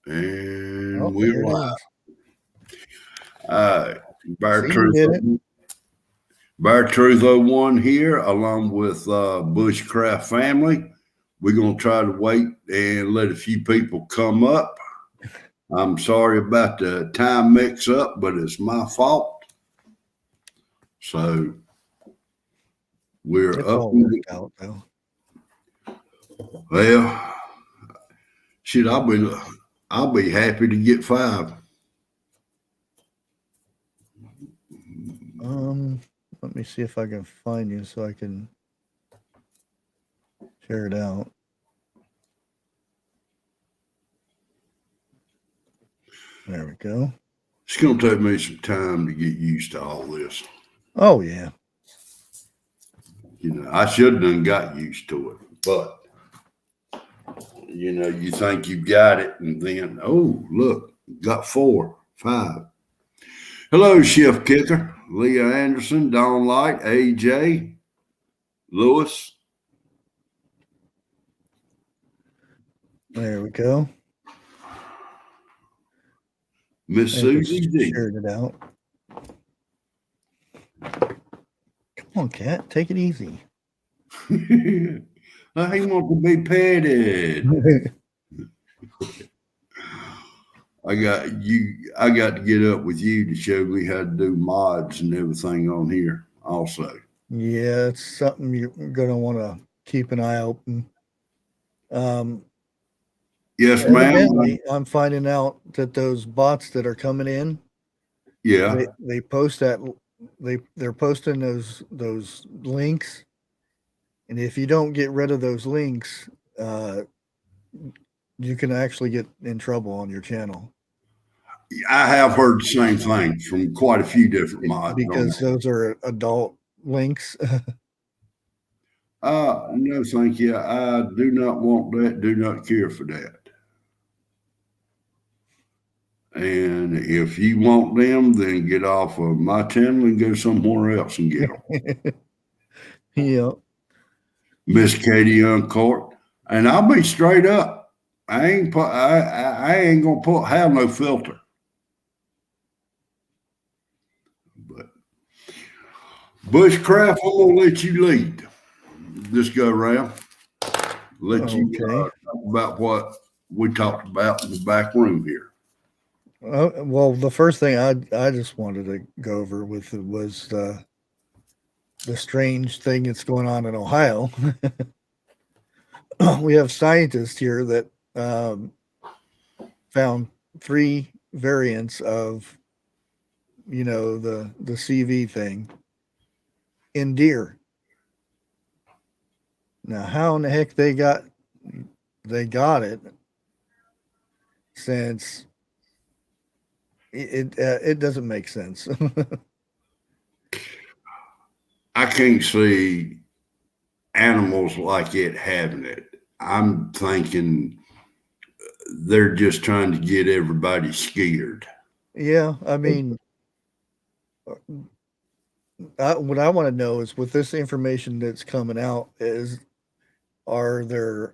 And Oh, we're there it live. is. Bear See, you Truth, did it. Bear Truth 01 here, along with Bushcraft family. We're going to try to wait and let a few people come up. I'm sorry about the time mix up, but it's my fault. So we're It's up. all worked out, though. Well, shit, I'll be happy to get 5. Let me see if I can find you so I can share it out. There we go. It's going to take me some time to get used to all this. Oh, yeah. You know, I should have done got used to it, but you know, you think you've got it, and then oh, look, got 4, 5. Hello, Shift Kicker, Leah Anderson, Don Light, AJ, Lewis. There we go. Miss I Susie just D. shared it out. Come on, cat. Take it easy. He wants to be petted. I got to get up with you to show me how to do mods and everything on here also. Yeah, it's something you're going to want to keep an eye open. Yes, ma'am. Evidently, I'm finding out that those bots that are coming in, Yeah. they post that they're posting those links, and if you don't get rid of those links, uh, you can actually get in trouble on your channel I have heard the same thing from quite a few different mods on because there. those are adult links. No, thank you. I do not want that. Do not care for that. And if you want them, then get off of my channel and go somewhere else and get them. Yeah, Miss Katie Uncourt. And I'll be straight up. I ain't gonna have no filter. But Bushcraft, I'm gonna let you lead this go around. Let you okay. talk about what we talked about in the back room here. Well, the first thing I just wanted to go over with it was the strange thing that's going on in Ohio. We have scientists here that um, found 3 variants of the CV thing in deer. Now, how in the heck they got it since it doesn't make sense. I can't see animals like it having it. I'm thinking they're just trying to get everybody scared. Yeah, I mean, what I want to know is with this information that's coming out is are there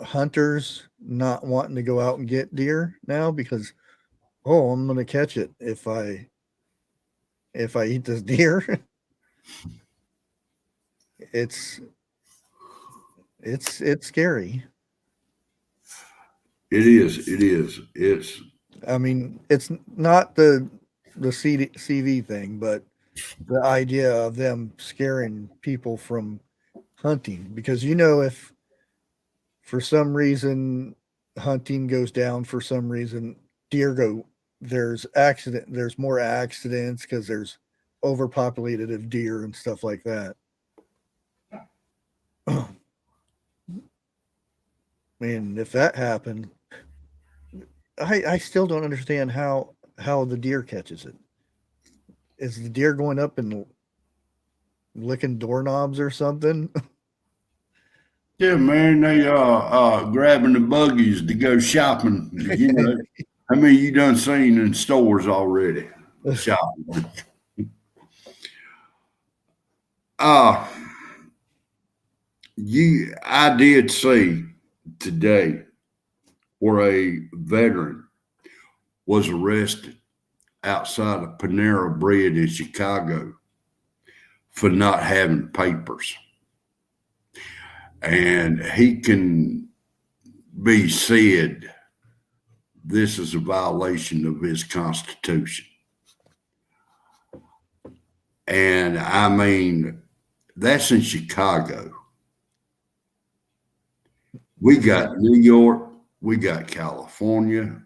hunters not wanting to go out and get deer now because I'm going to catch it if I eat this deer. it's it's scary. It is. It is. It's. I mean, it's not the CV thing, but the idea of them scaring people from hunting because if for some reason hunting goes down for some reason deer go there's more accidents because there's overpopulated of deer and stuff like that. And if that happened, I still don't understand how the deer catches it. Is the deer going up and licking doorknobs or something? Yeah, man. They grabbing the buggies to go shopping. You know, how many you done seen in stores already shopping? Uh I did see today where a veteran was arrested outside of Panera Bread in Chicago for not having papers. And he can be said this is a violation of his Constitution. And I mean, that's in Chicago. We got New York, we got California,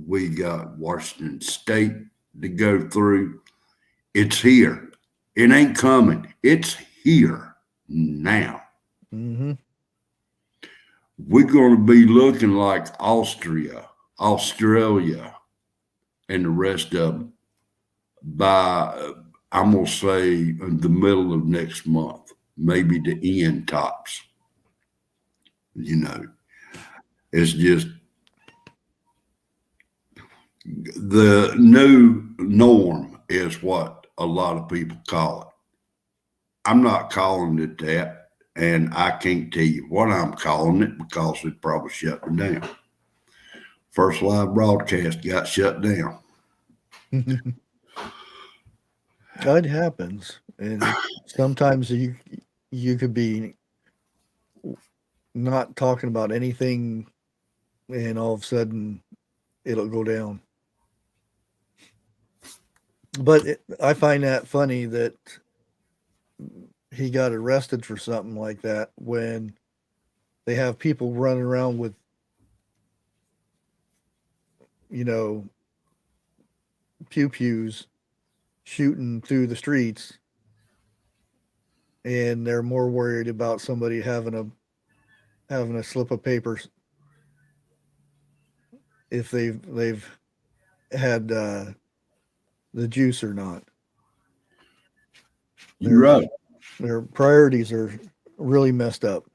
we got Washington State to go through. It's here. It ain't coming. It's here now. Mm-hmm. We're going to be looking like Austria, Australia, and the rest of them by, I'm going to say, in the middle of next month, maybe the end tops. You know, it's just the new norm is what a lot of people call it. I'm not calling it that, and I can't tell you what I'm calling it because it probably shut me down. First live broadcast got shut down. It happens, and sometimes you could be not talking about anything, and all of a sudden it'll go down. But I find that funny that he got arrested for something like that when they have people running around with, pew-pews shooting through the streets, and they're more worried about somebody having a slip of paper if they've had the juice or not. You're right. Their priorities are really messed up.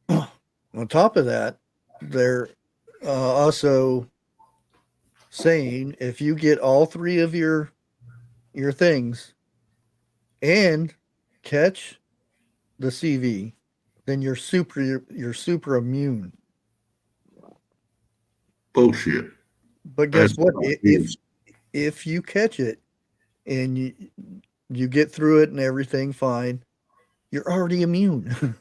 On top of that, they're also saying if you get all three of your things and catch the CV, then you're super immune. Bullshit. But guess That's what? what it is. If you catch it and you get through it and everything fine, you're already immune.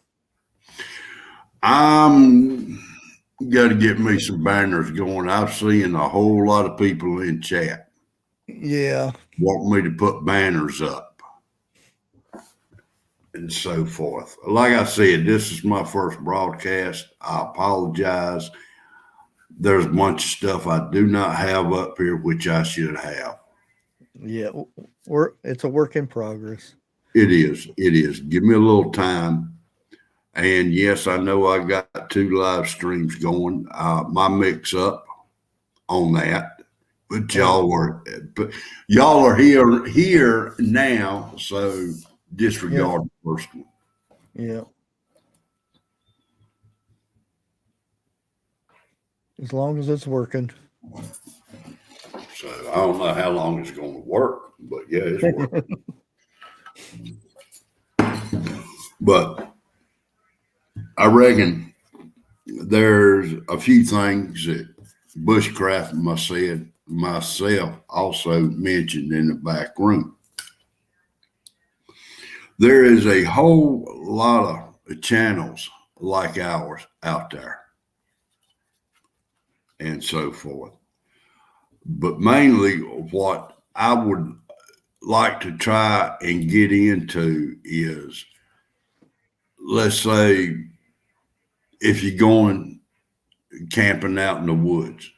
I'm got to get me some banners going. I've seen a whole lot of people in chat Yeah. want me to put banners up and so forth. Like I said, this is my first broadcast. I apologize. There's a bunch of stuff I do not have up here, which I should have. Yeah. It's a work in progress. It is. It is. Give me a little time. And yes, I know I got 2 live streams going. My mix up on that, but y'all are here now, so disregard the first one. Yeah. As long as it's working. So I don't know how long it's going to work, but yeah, it's working. But I reckon there's a few things that Bushcraft myself also mentioned in the back room. There is a whole lot of channels like ours out there and so forth. But mainly what I would like to try and get into is, let's say, if you're going camping out in the woods,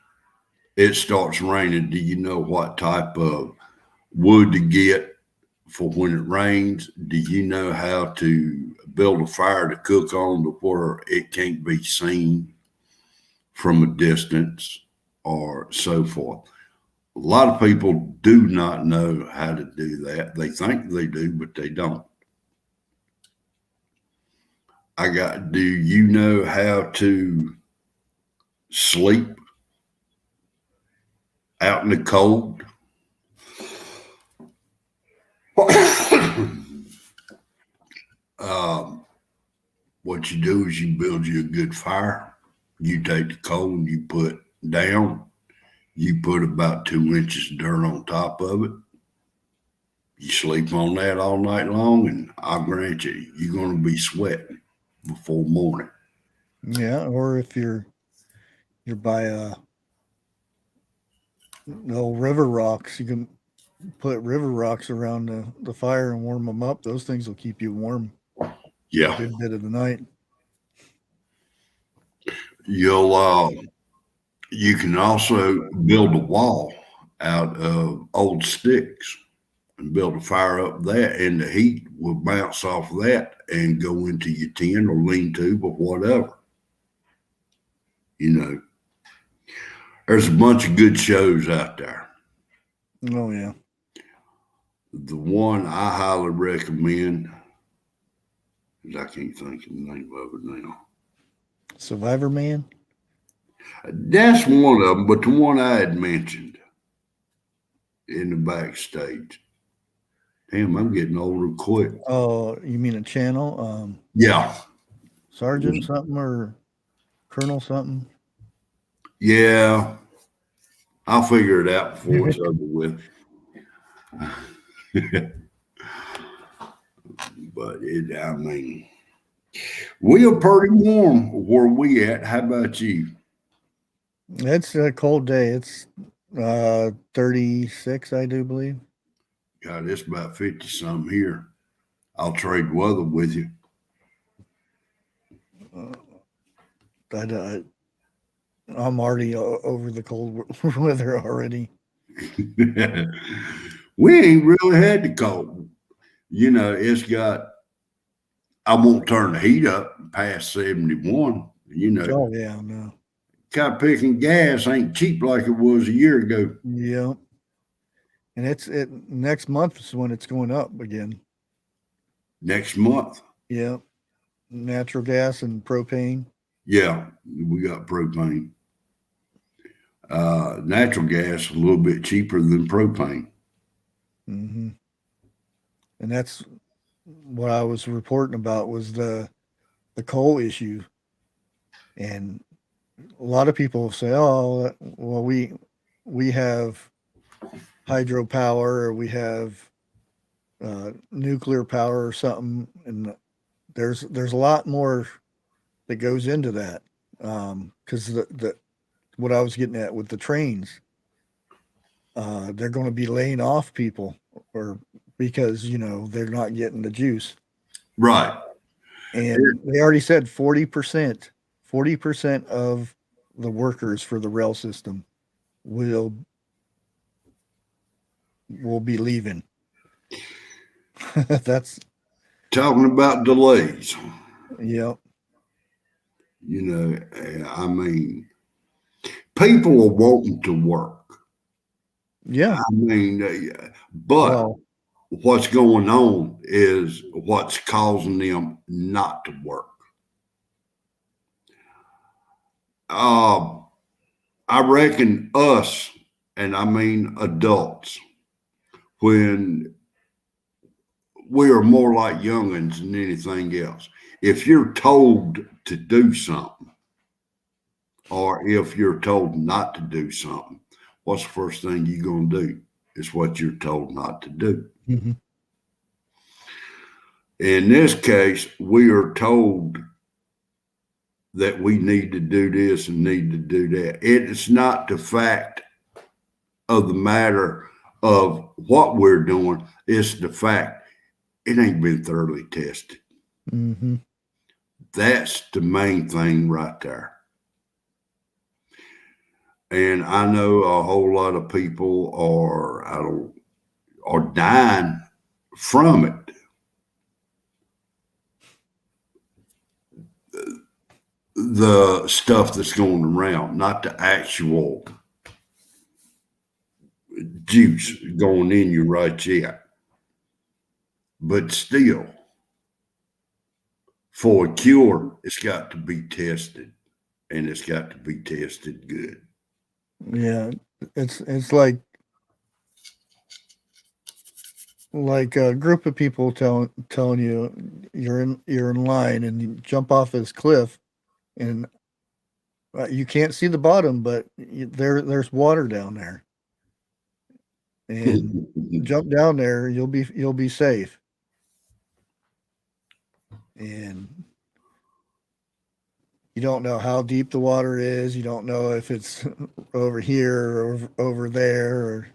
it starts raining. Do you know what type of wood to get for when it rains? Do you know how to build a fire to cook on to where it can't be seen from a distance or so forth? A lot of people do not know how to do that. They think they do, but they don't. Do you know how to sleep out in the cold? What you do is you build you a good fire You take the coal and you put down, you put about 2 inches of dirt on top of it. You sleep on that all night long, and I'll grant you, you're going to be sweating before morning. Yeah, or if you're by the old river rocks, you can put river rocks around the fire and warm them up. Those things will keep you warm a Yeah, good bit of the night. you'll you can also build a wall out of old sticks and build a fire up there, and the heat will bounce off that and go into your tin or lean to or whatever. You know, there's a bunch of good shows out there. Oh yeah, The one I highly recommend is I can't think of the name of it now. Survivor Man. That's one of them, but the one I had mentioned in the backstage. Damn, I'm getting older quick. Oh, you mean a channel? Yeah, Sergeant something or Colonel something? yeah. I'll figure it out before it's over with. But I mean, we are pretty warm where we at. How about you? It's a cold day. It's 36, I do believe. God, it's about 50 something here. I'll trade weather with you. Uh, I, I'm already over the cold weather already. We ain't really had the cold. You know, it's got, I won't turn the heat up past 71. You know, Oh yeah, no. kind picking gas ain't cheap like it was a year ago. Yeah, and it next month is when it's going up again. Next month, Yeah, natural gas and propane. yeah, we got propane. Natural gas a little bit cheaper than propane. Hmm. And that's what I was reporting about was the coal issue. And a lot of people say, "Oh, well, we have hydropower or we have nuclear power or something," and there's a lot more that goes into that. Because the what I was getting at with the trains, they're going to be laying off people, or because they're not getting the juice, Right. and they already said 40% of the workers for the rail system will be leaving. That's Talking about delays, yeah, you know, I mean, people are wanting to work. yeah. I mean, but Well, what's going on is what's causing them not to work. Uh, I reckon us, and I mean adults, when we are more like youngins than anything else. If you're told to do something, or if you're told not to do something, what's the first thing you're going to do? Is what you're told not to do. mhm, In this case, we are told that we need to do this and need to do that. It is not the fact of the matter of what we're doing, it's the fact it ain't been thoroughly tested. mhm. That's the main thing right there. And I know a whole lot of people are dying from it. The stuff that's going around, not the actual juice going in you right yet. But still, for a cure, it's got to be tested, and it's got to be tested good. Yeah, it's like a group of people telling you you're in line and you jump off this cliff, and You can't see the bottom, but there's water down there, and jump down there. You'll be safe. And you don't know how deep the water is. You don't know if it's over here or over there, or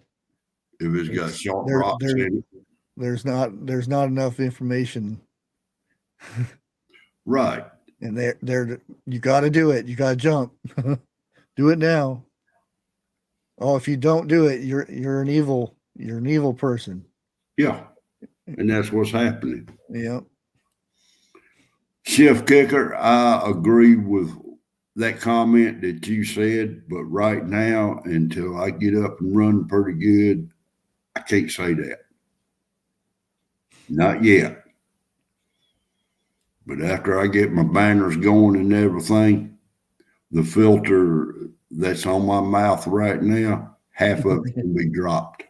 If it's got it's sharp rocks in it. there's not enough information. Right. And there you got to do it. You got to jump. Do it now. Oh, if you don't do it, you're an evil person. Yeah. And that's what's happening. Yeah. Chef Kicker, I agree with that comment that you said, but right now, until I get up and run pretty good, I can't say that. Not yet. But after I get my banners going and everything, the filter that's on my mouth right now, half of it can be dropped.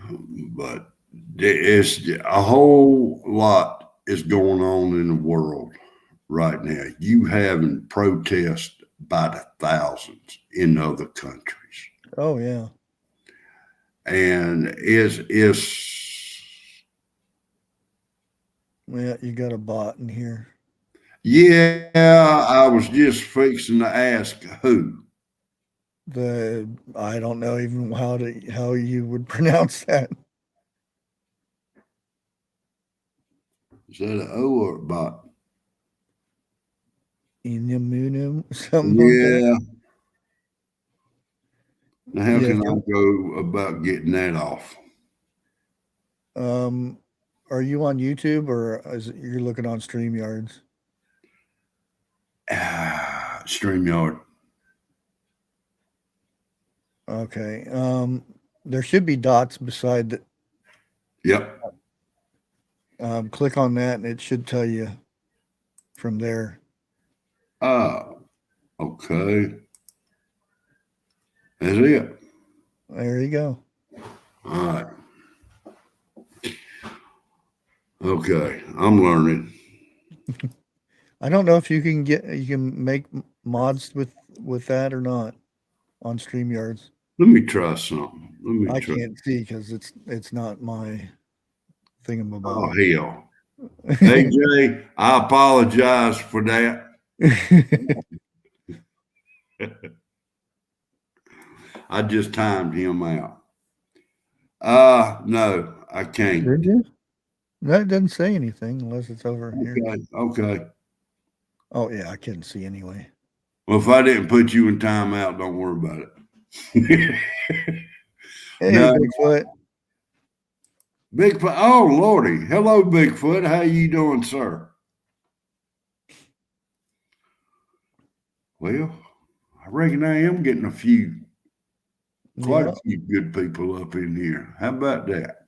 But it's a whole lot is going on in the world right now. You having protests by the thousands in other countries. Oh yeah. And Yeah, you got a bot in here. yeah, I was just fixing to ask who. I don't know even how you would pronounce that. Is that an O or a bot? Inimunum, something like that. Yeah. Now how Yeah. can I go about getting that off? Are you on YouTube or you're looking on StreamYards? StreamYard. Okay. There should be dots beside the. Yep. Click on that and it should tell you from there. Okay. That's it. There you go. All right. Okay. I'm learning. I don't know if you can make mods with that or not on StreamYards. Let me try something. Let me I try. can't see because it's not my Oh, thingamabob. hell. AJ, I apologize for that. I just timed him out. No, I can't. Did you? That doesn't say anything unless it's over here. Okay. Oh yeah, I couldn't see anyway. Well, if I didn't put you in timeout, don't worry about it. Hey, No. Bigfoot. Bigfoot. Oh, Lordy. Hello, Bigfoot. How you doing, sir? Well, I reckon I am getting quite Yeah. a few good people up in here. How about that?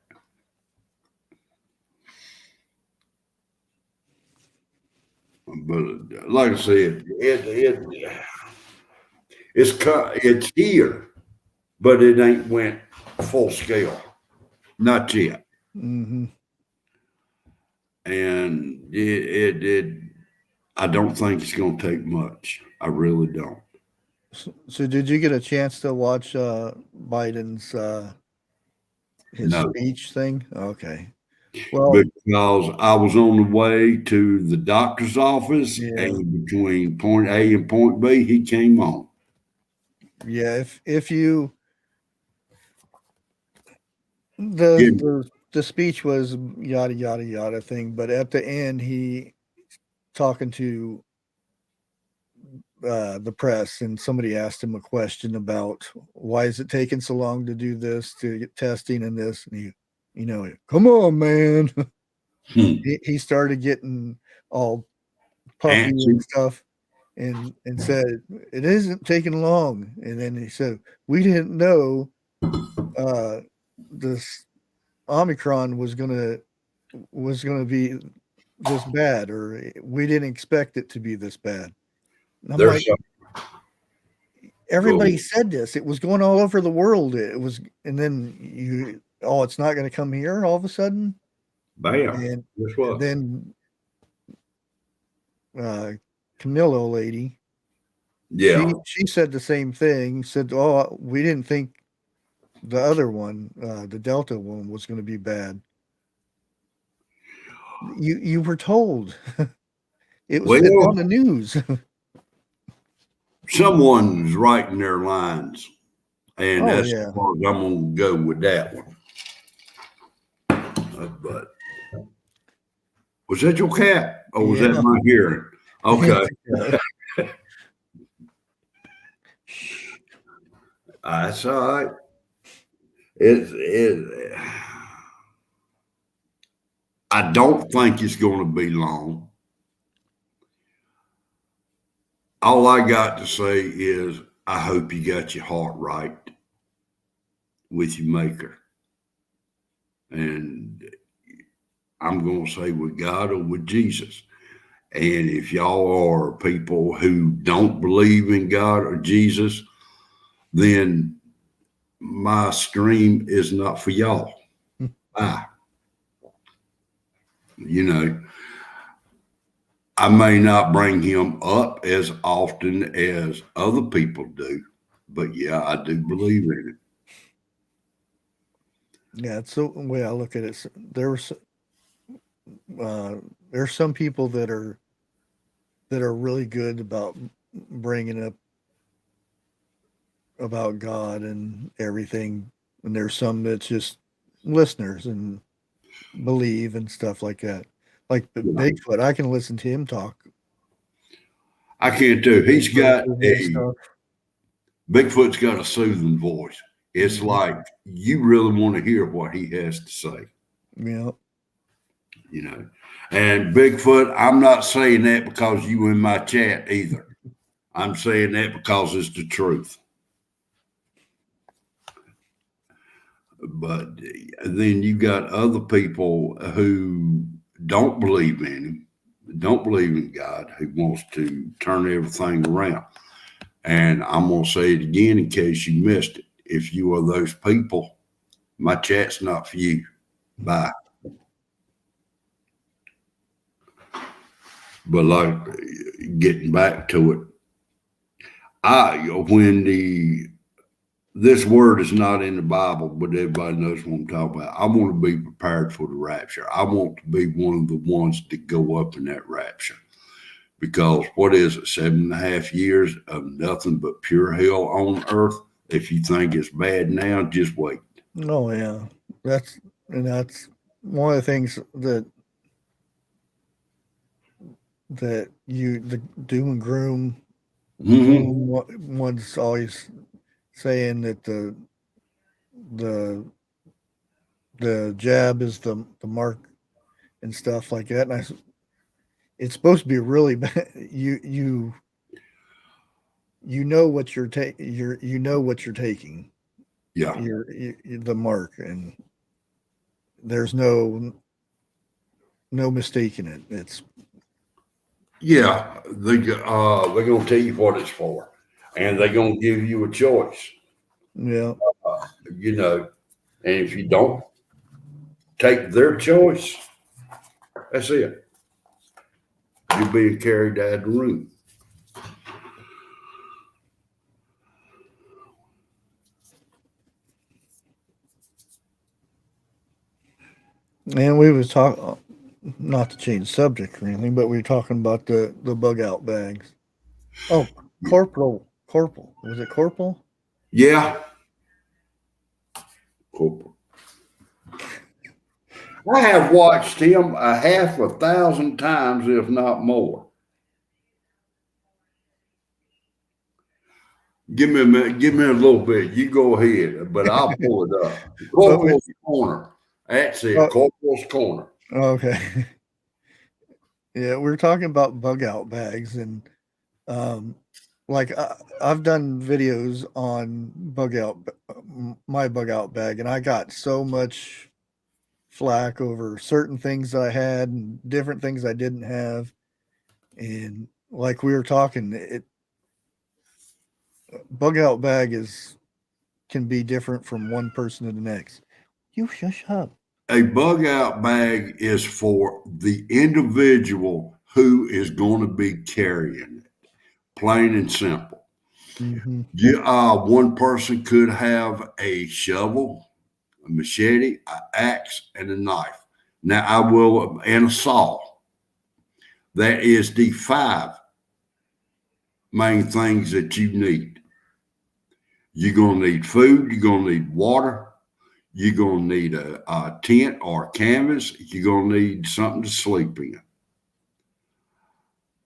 But like I said, it's here, but it ain't went full scale, not yet. Mm-hmm. And it I don't think it's going to take much. I really don't. So did you get a chance to watch Biden's his No, speech thing? Okay. Well, because I was on the way to the doctor's office, yeah. and between point A and point B, he came on. Yeah, if you Yeah. the speech was yada yada yada thing, but at the end he talking to the press, and somebody asked him a question about why is it taking so long to do this, to get testing and this, and come on, man. He started getting all puffy and Antsy. stuff, and said it isn't taking long, and then he said we didn't know this Omicron was gonna be this bad, or we didn't expect it to be this bad. And I'm like, There's some. everybody said this. It was going all over the world. It was, and then it's not going to come here all of a sudden. Bam. and Guess what? then Camilla lady, Yeah. she said the same thing. Said, "Oh, we didn't think the other one, the Delta one, was going to be bad." You were told. It's on Well, the news. someone's writing their lines, and Oh that's as yeah. far as I'm gonna go with that one. But was that your cat, or was that Yeah. my hearing? Okay, It's okay. that's all right. It. I don't think it's going to be long. All I got to say is I hope you got your heart right with your maker. And I'm going to say with God or with Jesus. And if y'all are people who don't believe in God or Jesus, then my stream is not for y'all. Bye. You know, I may not bring him up as often as other people do, but yeah, I do believe in it. Yeah, it's the way I look at it. Uh, there's some people that are really good about bringing up about God and everything, and there's some that's just listeners and believe and stuff like that. Like the You know, Bigfoot, I can listen to him talk I can't do. He's got and a stuff. Bigfoot's got a soothing voice. It's Mhm. like you really want to hear what he has to say, Yeah, you know. And Bigfoot, I'm not saying that because you in my chat either. I'm saying that because it's the truth. But then you got other people who don't believe in him, don't believe in God, who wants to turn everything around. And I'm going to say it again in case you missed it. If you are those people, my chat's not for you. Bye. But like getting back to it, when this word is not in the Bible, but everybody knows what I'm talking about. I want to be prepared for the rapture. I want to be one of the ones that go up in that rapture. Because what is it, 7.5 years of nothing but pure hell on earth? If you think it's bad now, just wait. oh yeah, that's that's one of the things that the doom and Mm-hmm. one's always saying that the the jab is the mark and stuff like that. And it's supposed to be really bad. You know what you know what you're taking. Yeah. You're the mark, and there's no mistaking it. It's Yeah. They're going to tell you what it's for, and they're going to give you a choice, yeah, you know. And if you don't take their choice, that's it. You're being carried out of the room. and we was talking, not to change subject or anything, but we were talking about the bug out bags. Oh, corporal, was it corporal? Yeah. Corporal. I have watched him a half a thousand times, if not more. Give me a minute, give me a little bit. You go ahead, but I'll pull it up. But we, Corporal's Corner. That's it. oh, Corporal's Corner. okay. Yeah, we were talking about bug out bags, and um, like I've done videos on my bug out bag, and I got so much flack over certain things I had and different things I didn't have. And like we were talking, it bug out bag is can be different from one person to the next. You shush up. A bug out bag is for the individual who is going to be carrying it, plain and simple. Mm-hmm. One person could have a shovel, a machete, an axe, and a knife. Now, and a saw. That is the 5 main things that you need. You're going to need food. You're going to need water. You're going to need a tent or a canvas. You're going to need something to sleep in.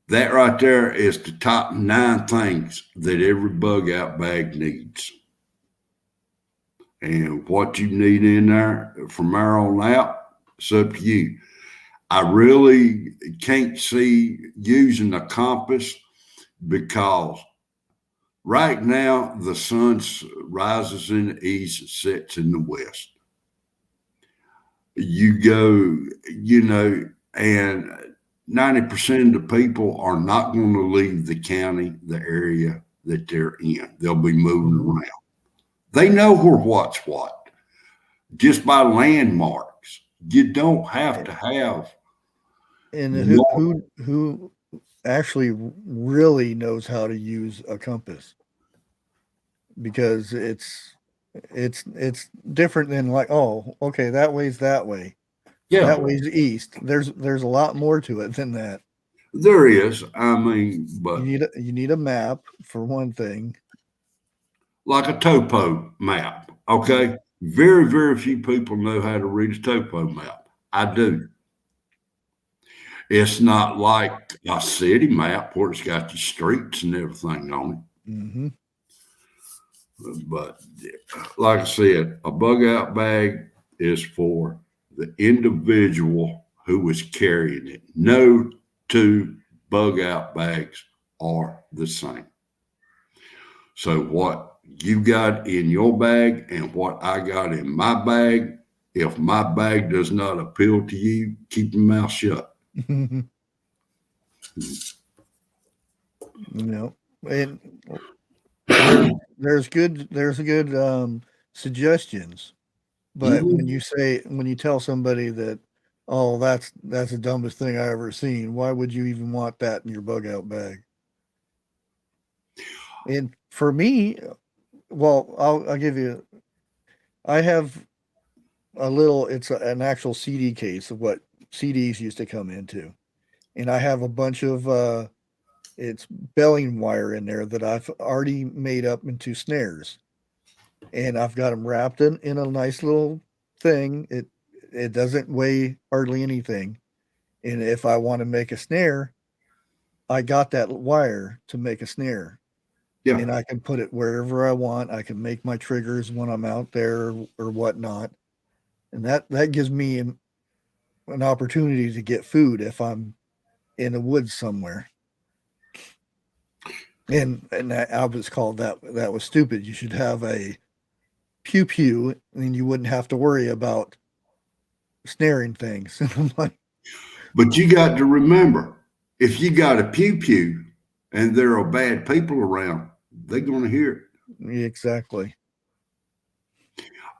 That right there is the top 9 things that every bug out bag needs. And what you need in there from there on out, it's up to you. I really can't see using a compass because right now the sun rises in the east and sets in the west. You go, and 90% of the people are not going to leave the county, the area that they're in. They'll be moving around. They know what's what just by landmarks. You don't have to have. And who actually really knows how to use a compass? Because it's different than like, oh, okay, that way's that way. Yeah, That way's east. There's a lot more to it than that. there is. I mean, but You need a map for one thing. like a topo map, okay? Very, very few people know how to read a topo map. I do. It's not like a city map where it's got the streets and everything on Mm-hmm. it. But like I said, a bug out bag is for the individual who is carrying it. No 2 bug out bags are the same. So what you got in your bag and what I got in my bag, if my bag does not appeal to you, keep your mouth shut. You know, and there's good suggestions, but Mhm. when you tell somebody that, oh, that's the dumbest thing I ever seen, why would you even want that in your bug out bag? And for me, well, I'll give you. I have an actual CD case of what CDs used to come into, and I have a bunch of it's belling wire in there that I've already made up into snares, and I've got them wrapped in a nice little thing. It doesn't weigh hardly anything, and if I want to make a snare, I got that wire to make a snare, Yeah. and I can put it wherever I want. I can make my triggers when I'm out there or whatnot, and that gives me an opportunity to get food if I'm in the woods somewhere. And I was called that was stupid. You should have a pew pew, and you wouldn't have to worry about snaring things. And I'm like, But you got to remember, if you got a pew pew and there are bad people around, they're going to hear it. exactly.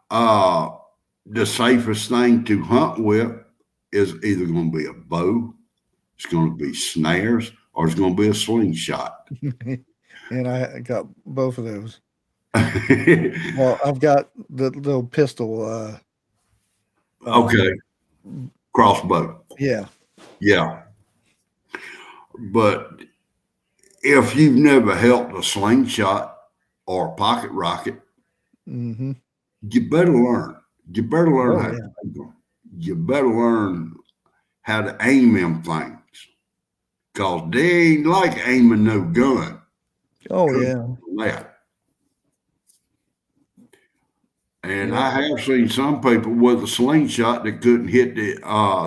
The safest thing to hunt with is either going to be a bow, it's going to be snares, or it's going to be a slingshot. And I got both of those. Well, I've got the little pistol. Okay, crossbow. Yeah. Yeah. But if you've never held a slingshot or a pocket rocket, Mm-hmm. you better learn. You better learn Oh how to yeah. aim them. You better learn how to aim them things. Because they ain't like aiming no gun. Oh yeah. That. And Yep. I have seen some people with a slingshot that couldn't hit the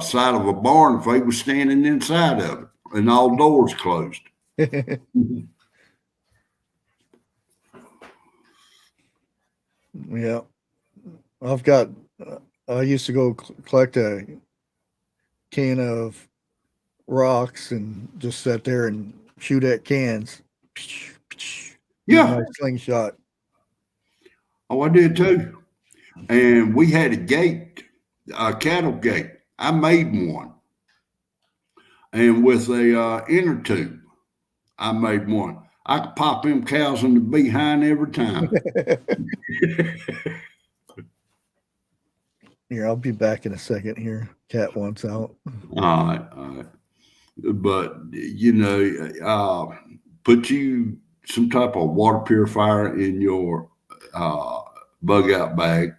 side of a barn if they was standing inside of it and all doors closed. Yeah. I've got. I used to go collect a can of rocks and just sit there and shoot at cans. Use Yeah. my slingshot. Oh, I did too. And we had a gate A cattle gate. I made one, and with a inner tube, I made one. I could pop them cows in the behind every time. Here, I'll be back in a second here. Cat wants out. All right. But put you some type of water purifier in your uh, bug out bag.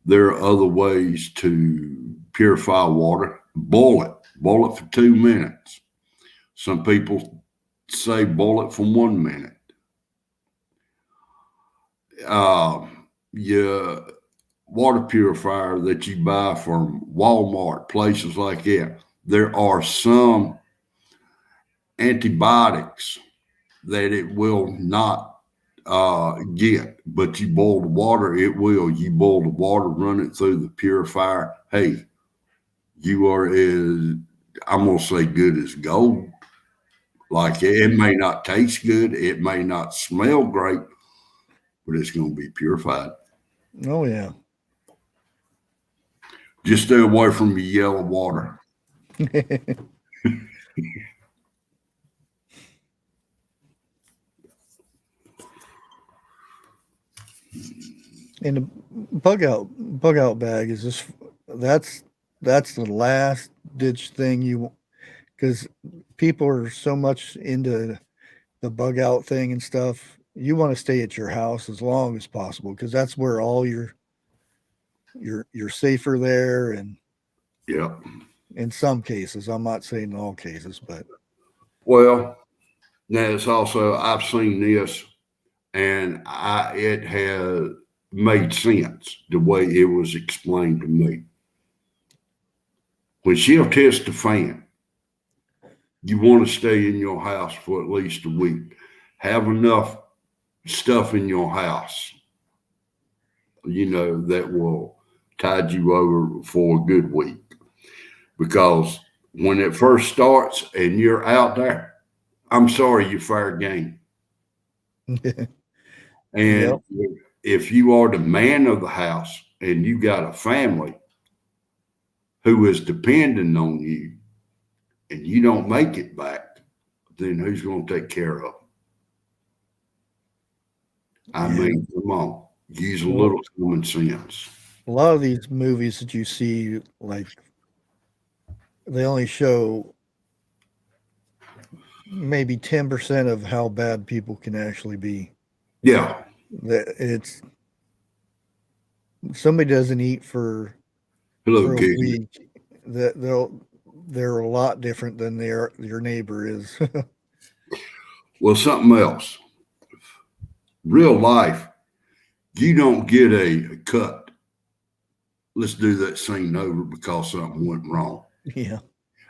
There are other ways to purify water. Boil it for 2 minutes. Some people say boil it for 1 minute. Your water purifier that you buy from Walmart, places like that, there are some antibiotics that it will not get, but you boil the water, it will. You boil the water, run it through the purifier. Hey, you are as, I'm going to say, good as gold. Like it may not taste good, it may not smell great, but it's going to be purified. Oh yeah. Just stay away from the yellow water. And the bug out bag is just that's the last ditch thing you, because people are so much into the bug out thing and stuff. You want to stay at your house as long as possible because that's where all you're safer there. And Yep. in some cases, I'm not saying in all cases, but Well, now it's also, I've seen this and it has made sense the way it was explained to me. When she'll test the fan, you want to stay in your house for at least a week. Have enough stuff in your house, that will tide you over for a good week. Because when it first starts and you're out there, I'm sorry, you're fair game. And yep, if you are the man of the house and you got a family who is depending on you and you don't make it back, then who's going to take care of them? I yeah. mean, come on, use a Well, little common sense. a lot of these movies that you see, like they only show maybe 10% of how bad people can actually be. Yeah. That it's somebody doesn't eat Hello, for a Katie. week, that they're a lot different than their your neighbor is. Well, something else. Real life, you don't get a cut. Let's do that scene over because something went wrong. Yeah.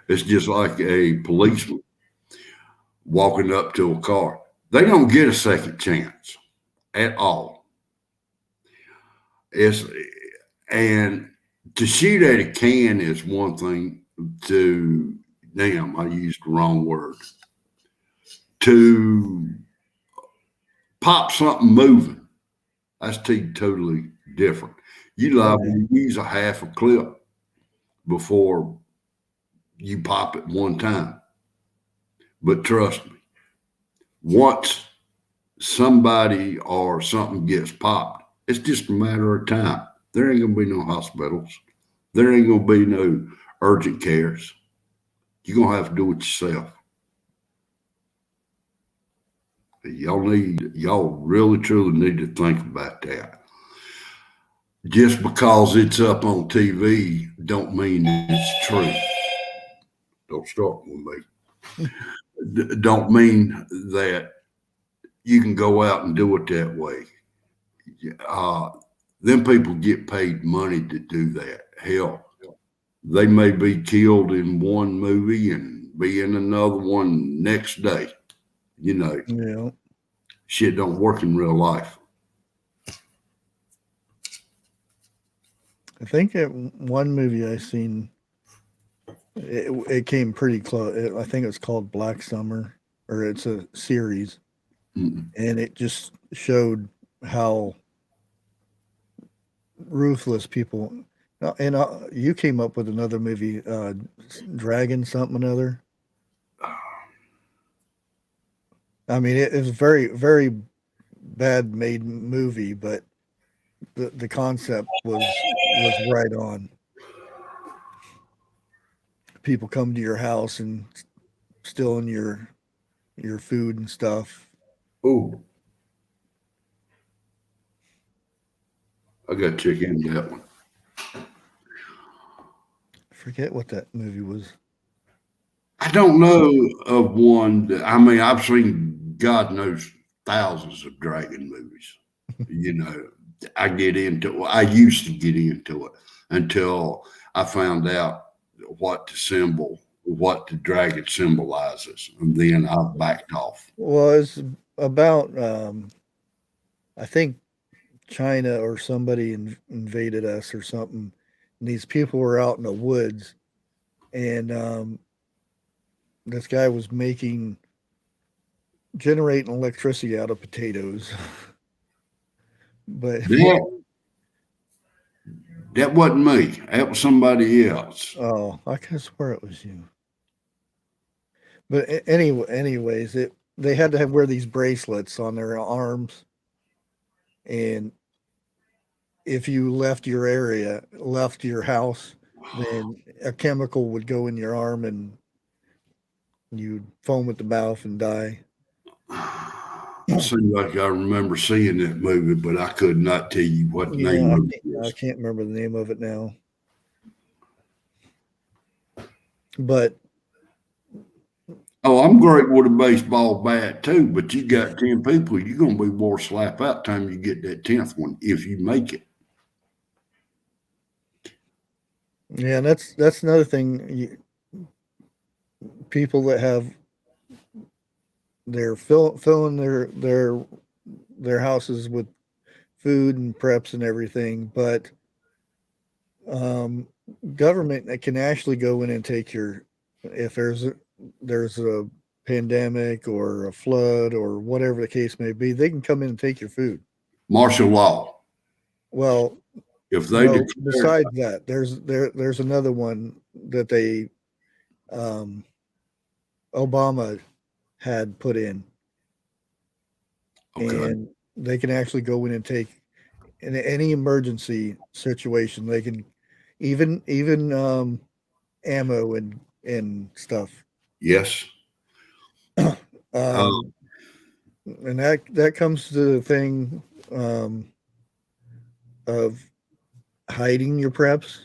It's just like a policeman walking up to a car. They don't get a second chance at all. It's and to shoot at a can is one thing. To damn, I used the wrong word. To pop something moving, that's totally different. You Oh liable yeah. to use a half a clip before you pop it one time. But trust me, once somebody or something gets popped, it's just a matter of time. There ain't gonna be no hospitals. There ain't gonna be no urgent cares. You're gonna have to do it yourself. Y'all really truly need to think about that. Just because it's up on TV don't mean it's true. Don't start with me. Don't mean that you can go out and do it that way. Uh, them people get paid money to do that. Hell, they may be killed in one movie and be in another one next day. You know, Yeah. shit don't work in real life. I think one movie I seen, it came pretty close. I think it's called Black Summer, or it's a series, Mm-mm. and it just showed how ruthless people. And you came up with another movie, Dragon something another. I mean, it was very, very bad made movie, but the concept was right on. People come to your house and stealing your food and stuff. Oh, I got to check into that one. I forget what that movie was. I don't know of one that, I mean, I've seen God knows thousands of dragon movies. You know, I used to get into it until I found out what the dragon symbolizes. And then I backed off. Well, it's about I think China or somebody invaded us or something, and these people were out in the woods, and this guy was generating electricity out of potatoes. But That, that wasn't me. That was somebody else. oh, I could swear it was you. But anyways, they had to wear these bracelets on their arms, and if you left your house, then a chemical would go in your arm and you'd foam at the mouth and die. Seems like I remember seeing that movie, but I could not tell you what the Yeah, name of it I was. can't remember the name of it now. But Oh, I'm great with a baseball bat too, but you got 10 people, you're going to be more slap out time you get that 10th one if you make it. yeah, and that's another thing. People that have they're filling their houses with food and preps and everything, but um, government that can actually go in and take your if there's a pandemic or a flood or whatever the case may be, they can come in and take your food. Martial law. Well, If they no, declare, besides that, there's another one that they um, Obama had put in, okay, and they can actually go in and take in any emergency situation. They can even ammo and stuff. yes. Uh, Um, and that comes to the thing um, of hiding your preps.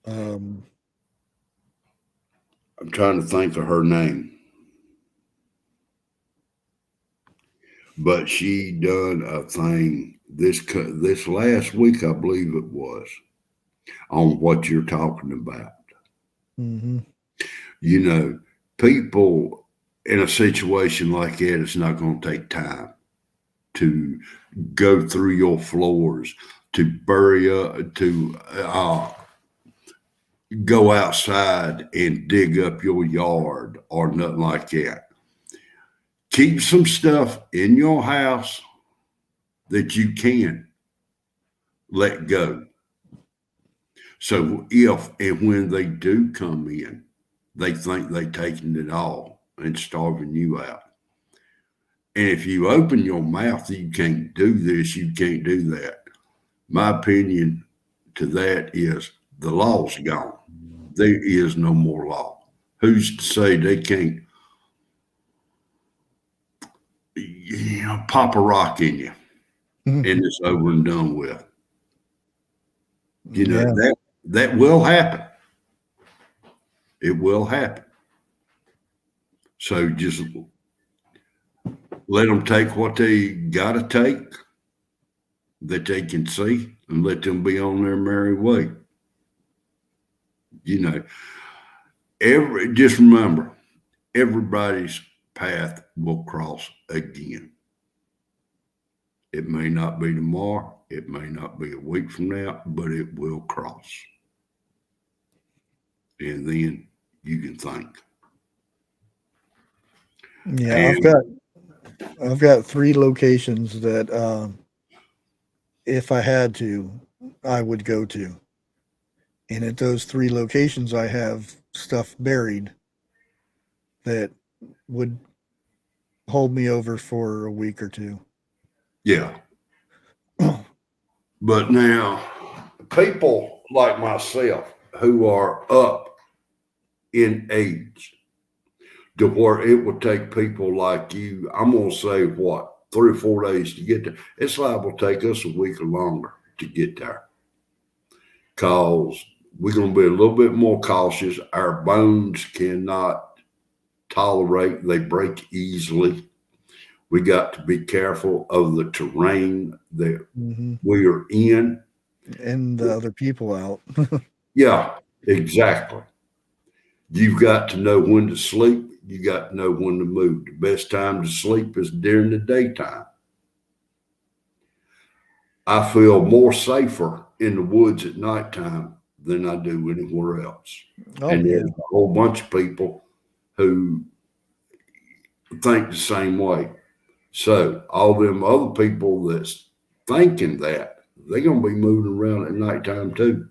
Um, I'm trying to think of her name, but she done a thing this last week, I believe it was, on what you're talking about. mhm. You know, people in a situation like that, it's not going to take time to go through your floors, to bury up, to go outside and dig up your yard or nothing like that. Keep some stuff in your house that you can let go. So if and when they do come in, they think they taking it all and starving you out. And if you open your mouth, you can't do this, you can't do that. My opinion to that is the law's gone. There is no more law. Who's to say they can't, pop a rock in you and it's over and done with? You know, Yeah, that will happen. It will happen. So just let them take what they got to take that they can see and let them be on their merry way. You know, just remember, everybody's path will cross again. It may not be tomorrow, it may not be a week from now, but it will cross. And then you can think. yeah. And I've got three locations that if I had to. I would go to. And at those 3 locations, I have stuff buried that would hold me over for a week or two. Yeah. But now, people like myself who are up in age to where it would take people like you, I'm going to say what, 3 or 4 days to get there. It's liable to take us a week or longer to get there because we're going to be a little bit more cautious. Our bones cannot tolerate, they break easily. We got to be careful of the terrain that Mm-hmm. we are in. And the other people out. Yeah, exactly. You've got to know when to sleep. You got to know when to move. The best time to sleep is during the daytime. I feel more safer in the woods at nighttime than I do anywhere else. Oh, And yeah. there's a whole bunch of people who think the same way. So all them other people that's thinking that, they're gonna be moving around at nighttime too.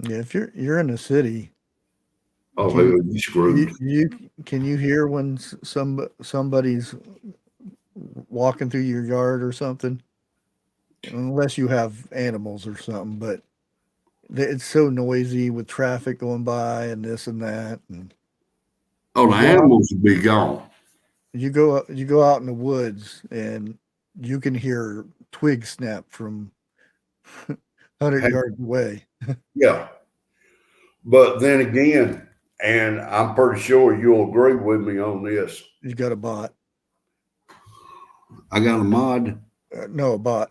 Yeah. If you're in a city, Oh can hell, you screwed. can you hear when somebody's walking through your yard or something? Unless you have animals or something, but it's so noisy with traffic going by and this and that. And Oh, the you go out, animals will be gone. you go out in the woods and you can hear twigs snap from 100 Hey, yards away. yeah. But then again, and I'm pretty sure you'll agree with me on this. You got a bot. I got a mod. No, a bot.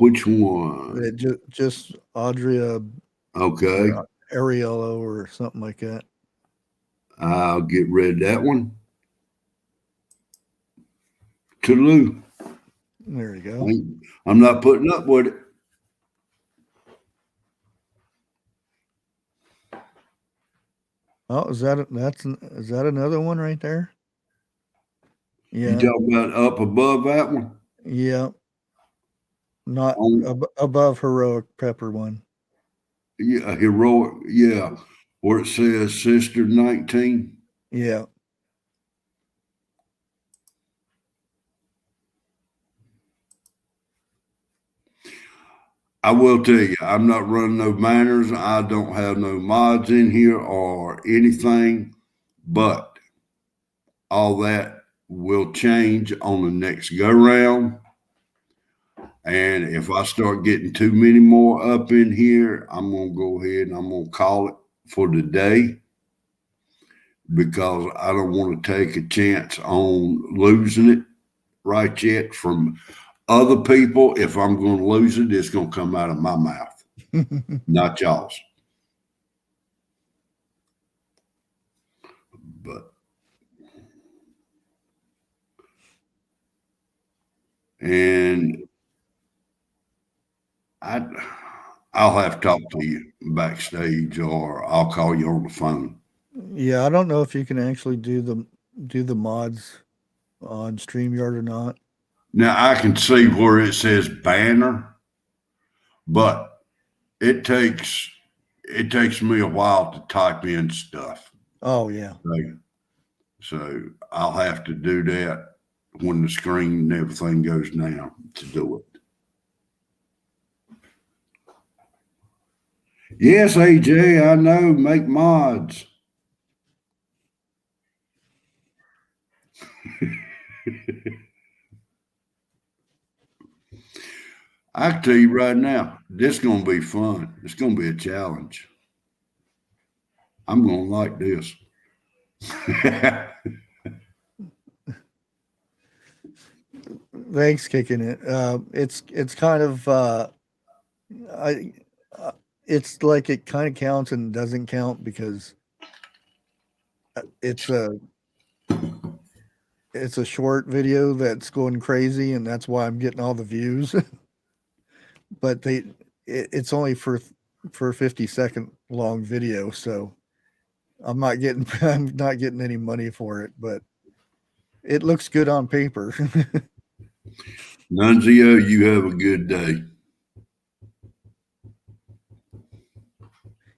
Which one? Just Audria Okay, or Ariello or something like that. I'll get rid of that one. Toodaloo. There you go. I'm not putting up with it. Oh, is that another one right there? You Yeah, talk about up above that one? yeah. Not On above heroic pepper one. yeah, heroic, yeah. Where it says Sister 19. Yeah. I will tell you, I'm not running no manners. I don't have no mods in here or anything, but all that will change on the next go round. And if I start getting too many more up in here, I'm going to go ahead and I'm going to call it for the day because I don't want to take a chance on losing it right yet from other people. If I'm going to lose it, it's going to come out of my mouth, not y'all's. But and I I'll have to talk to you backstage or I'll call you on the phone. Yeah, I don't know if you can actually do the mods on StreamYard or not. Now I can see where it says banner, but it takes it takes me a while to type in stuff. Oh yeah. Right? So I'll have to do that when the screen and everything goes down to do it. Yes, AJ, I know. Make mods. I can tell you right now, this is going to be fun. It's going to be a challenge. I'm going to like this. Thanks, kicking it. It's kind of I it's like it kind of counts and doesn't count because it's a it's a short video that's going crazy and that's why I'm getting all the views. But it's only for 50-second long video, so I'm not getting any money for it, but it looks good on paper. Nunzio, you have a good day.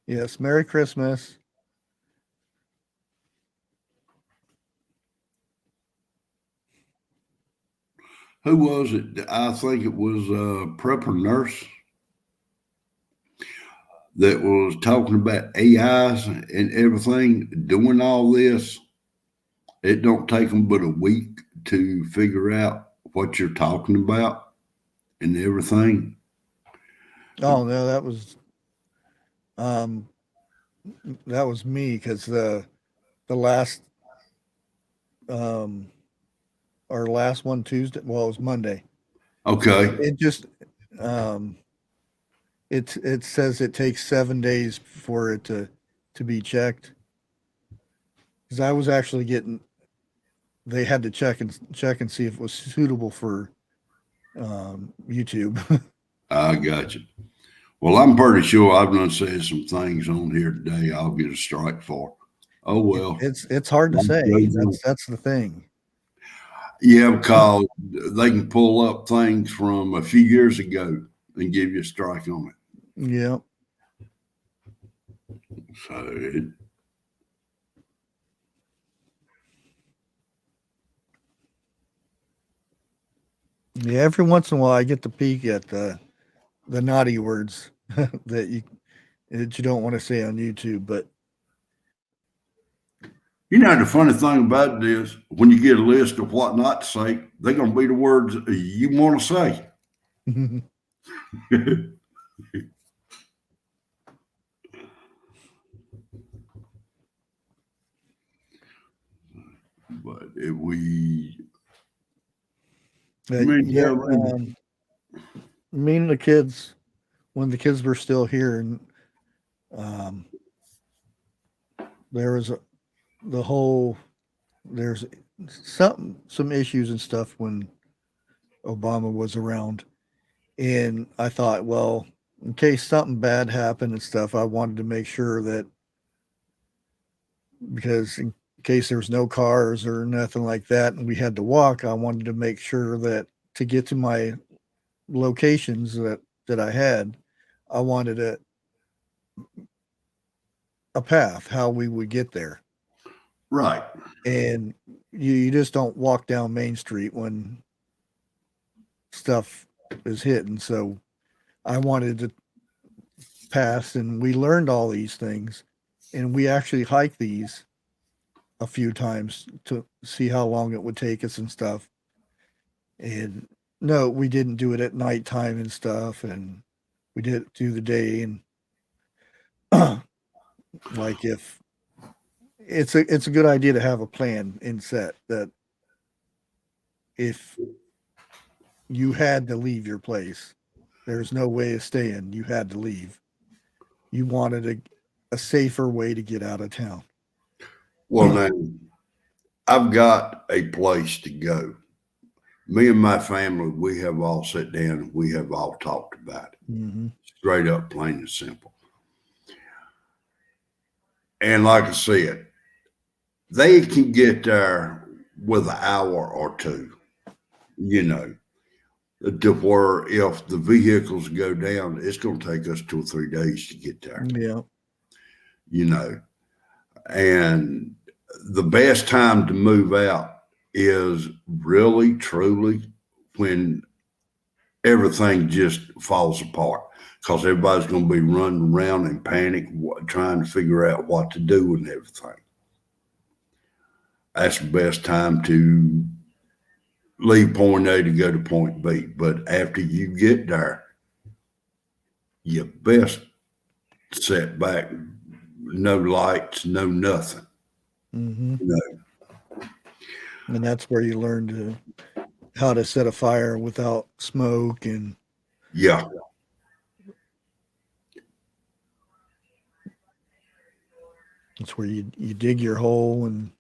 Yes. Merry Christmas. Who was it? I think it was Prepper Nurse that was talking about AIs and everything doing all this. It don't take them but a week to figure out what you're talking about and everything. Oh no, um that was me because the last um our last one Tuesday. Well, it was Monday. Okay. It just um it says it takes 7 days for it to be checked. Because I was actually getting they had to check and see if it was suitable for YouTube. I got you. Well, I'm pretty sure I've done said some things on here today I'll get a strike for. Oh well. It's hard to say. That's the thing. Yeah, because they can pull up things from a few years ago and give you a strike on it. Yeah. So Yeah, every once in a while I get to peek at the naughty words that you don't want to say on YouTube, but the funny thing about it is when you get a list of what not to say, they're gonna be the words you want to say. But if we yeah, me and the kids when the kids were still here, and um, there was the whole there's some issues and stuff when Obama was around, and I thought, well, in case something bad happened and stuff, I wanted to make sure that because in case there was no cars or nothing like that, and we had to walk, I wanted to make sure that to get to my locations that I had, I wanted a path how we would get there. right. And you just don't walk down Main Street when stuff is hitting. So I wanted to pass, and we learned all these things, and we actually hiked these a few times to see how long it would take us and stuff. And no, we didn't do it at nighttime and stuff, and we did it through the day. And like if it's a good idea to have a plan in set that if you had to leave your place, there's no way of staying. You had to leave. You wanted a safer way to get out of town. Well, now I've got a place to go. Me and my family, we have all sat down and we have all talked about it. Mm-hmm. Straight up, plain and simple. And like I said, they can get there with an hour or two, you know, to where if the vehicles go down, it's going to take us 2 or 3 days to get there, Yeah. you know. And the best time to move out is really, truly when everything just falls apart because everybody's going to be running around in panic, trying to figure out what to do and everything. That's the best time to leave point A to go to point B. But after you get there, you best set back, no lights, no nothing. Mm-hmm. You know? And that's where you learn how to set a fire without smoke, and Yeah. it's where you dig your hole and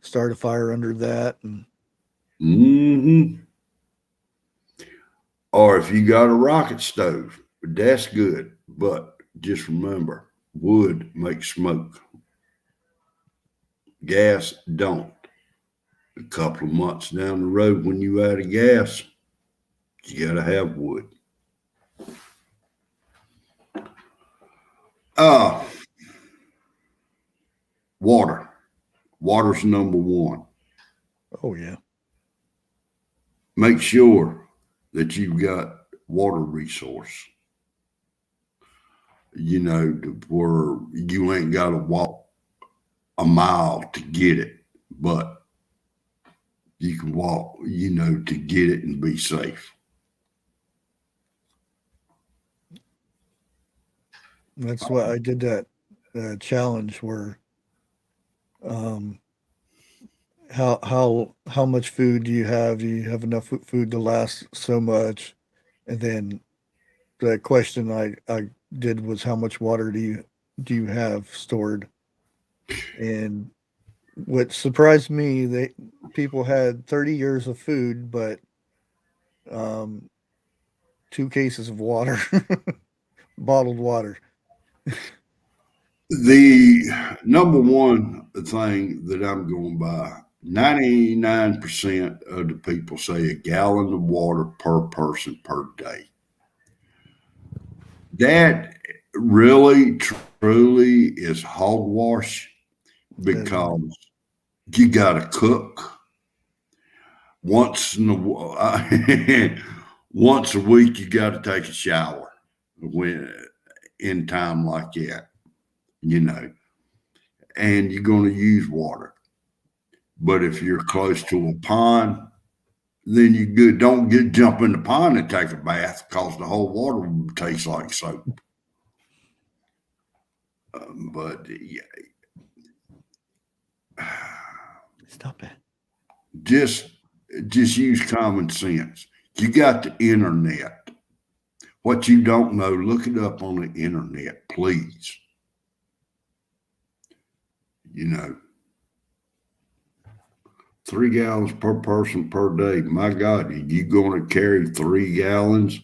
start a fire under that. And Mm-hmm. Or if you got a rocket stove, that's good. But just remember, wood makes smoke. Gas don't. A couple of months down the road when you out of gas, You got to have wood. Water. Water's number one. Oh yeah. Make sure that you've got water resource. Where you ain't got to walk a mile to get it, but you can walk, to get it and be safe. That's why I did that challenge where how much food do you have? Do you have enough food to last so much? And then the question I did was how much water do you have stored? And what surprised me, people had 30 years of food, but 2 cases of water, bottled water. The number one thing that I'm going by, 99% of the people say a gallon of water per person per day. That really, truly is hogwash because you got to cook once once a week. You got to take a shower when in time like that, and you're going to use water. But if you're close to a pond, then you good. Don't jump in the pond and take a bath because the whole water will taste like soap. But yeah, Stop it. just use common sense. You got the internet. What you don't know, look it up on the internet, please. 3 gallons per person per day. My God, are you going to carry 3 gallons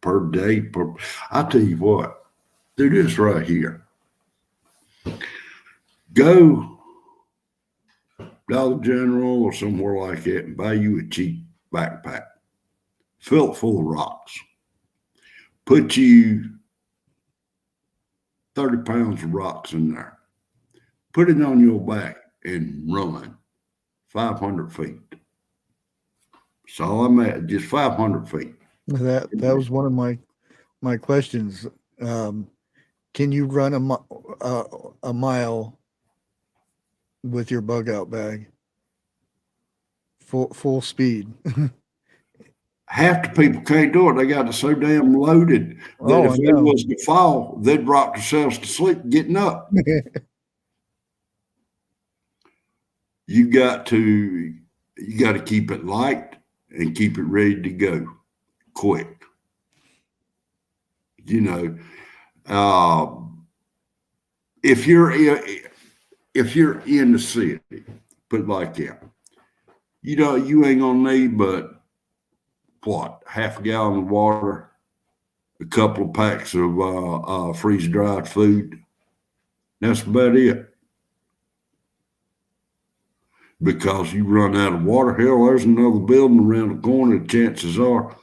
per day? I tell you what, do this right here. Go Dollar General or somewhere like that and buy you a cheap backpack. Fill it full of rocks. Put you 30 pounds of rocks in there. Put it on your back and run 500 feet. That's all I'm at, just 500 feet. That was one of my questions. Can you run a mile with your bug out bag full speed? Half the people can't do it. They got it so damn loaded that if it was to fall, they'd rock themselves to sleep getting up. You got to keep it light and keep it ready to go quick. If you're in the city, put it like that, you ain't gonna need but what, half a gallon of water, a couple of packs of freeze dried food. That's about it. Because you run out of water, hell, there's another building around the corner. Chances are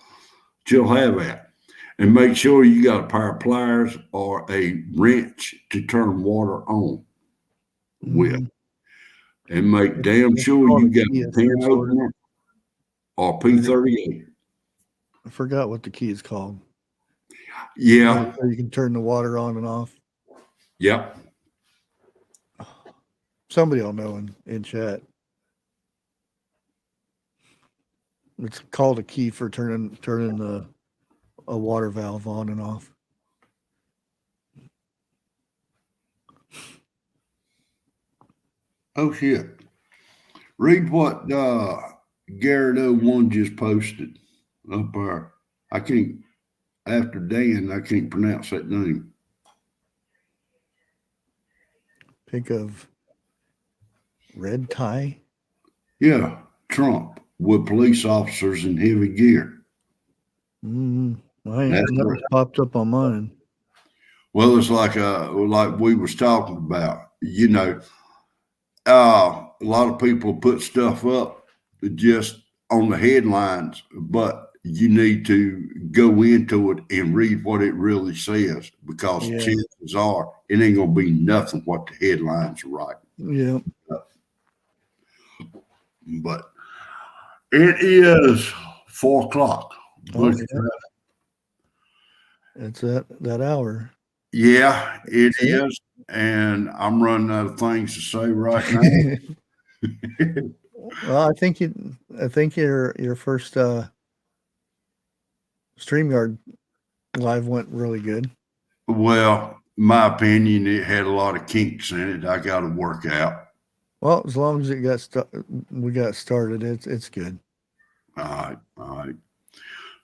you'll have that. And make sure you got a pair of pliers or a wrench to turn water on with. And make damn sure you got a can opener or P38. I forgot what the key is called. Yeah. You can turn the water on and off. Yep. Somebody will know in chat. It's called a key for turning a water valve on and off. Oh shit. Read what Garrett 01 just posted up there. I can't, after Dan, I can't pronounce that name. Think of red tie? Yeah, Trump with police officers in heavy gear. That popped up on mine. Well, it's like we was talking about, a lot of people put stuff up just on the headlines, but you need to go into it and read what it really says, because Yeah. chances are it ain't gonna be nothing what the headlines are writing. Yeah. But it is 4 o'clock. Oh, yeah. It's that hour. Yeah, it See? is. And I'm running out of things to say right now. Well, I think your first StreamYard live went really good. Well, my opinion, it had a lot of kinks in it. I got to work out. Well, as long as we got started, it's good. All right, all right.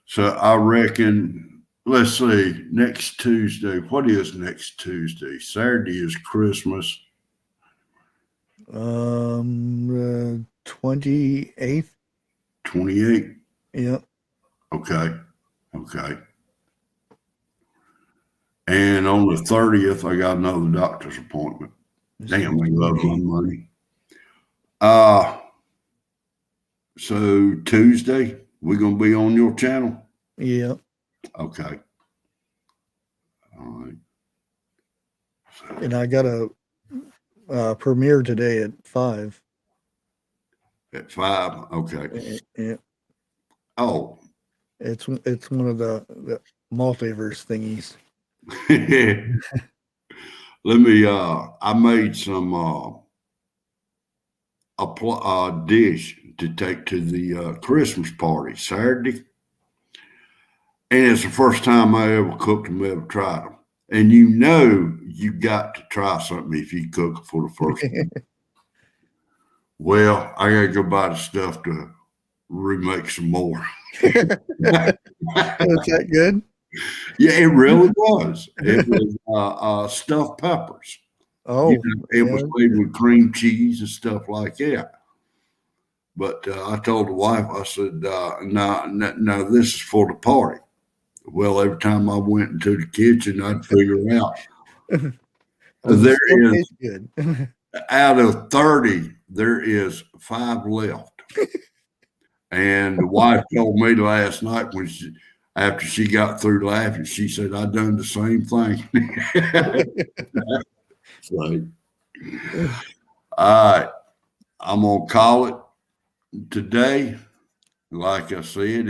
So I reckon, let's see, next Tuesday. What is next Tuesday? Saturday is Christmas. 28th. 28. Yep. Okay, okay. And on the 30th, I got another doctor's appointment. Damn, they love my money. So Tuesday, we're gonna be on your channel. Yep. Okay. All right. And I got a premiere today at 5. At 5. Okay. Yeah. Oh. It's one of the multiverse thingies. Let me I made some a dish to take to the Christmas party Saturday. And it's the first time I ever cooked them, ever tried them. And you got to try something if you cook for the first time. Well, I got to go buy the stuff to remake some more. Was that good? Yeah, it really was. It was stuffed peppers. Oh, it was made with cream cheese and stuff like that. But I told the wife, I said, no, this is for the party. Well, every time I went into the kitchen, I'd figure out. There is good. out of 30, there is 5 left. And the wife told me last night after she got through laughing, she said, I done the same thing. So, all right, I'm gonna call it today. Like I said,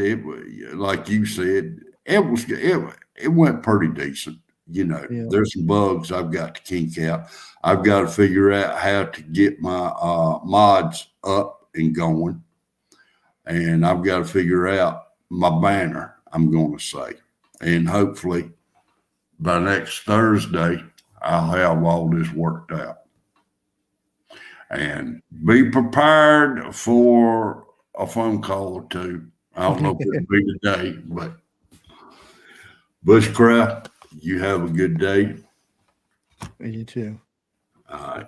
like you said, it went pretty decent. There's some bugs I've got to kink out. I've got to figure out how to get my mods up and going. And I've got to figure out my banner, I'm going to say. And hopefully by next Thursday, I'll have all this worked out. And be prepared for a phone call or two. I don't know if it'll be today, but Bushcraft, you have a good day. You too. All right.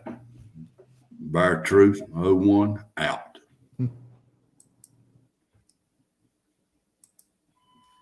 Bear Truth 01 out.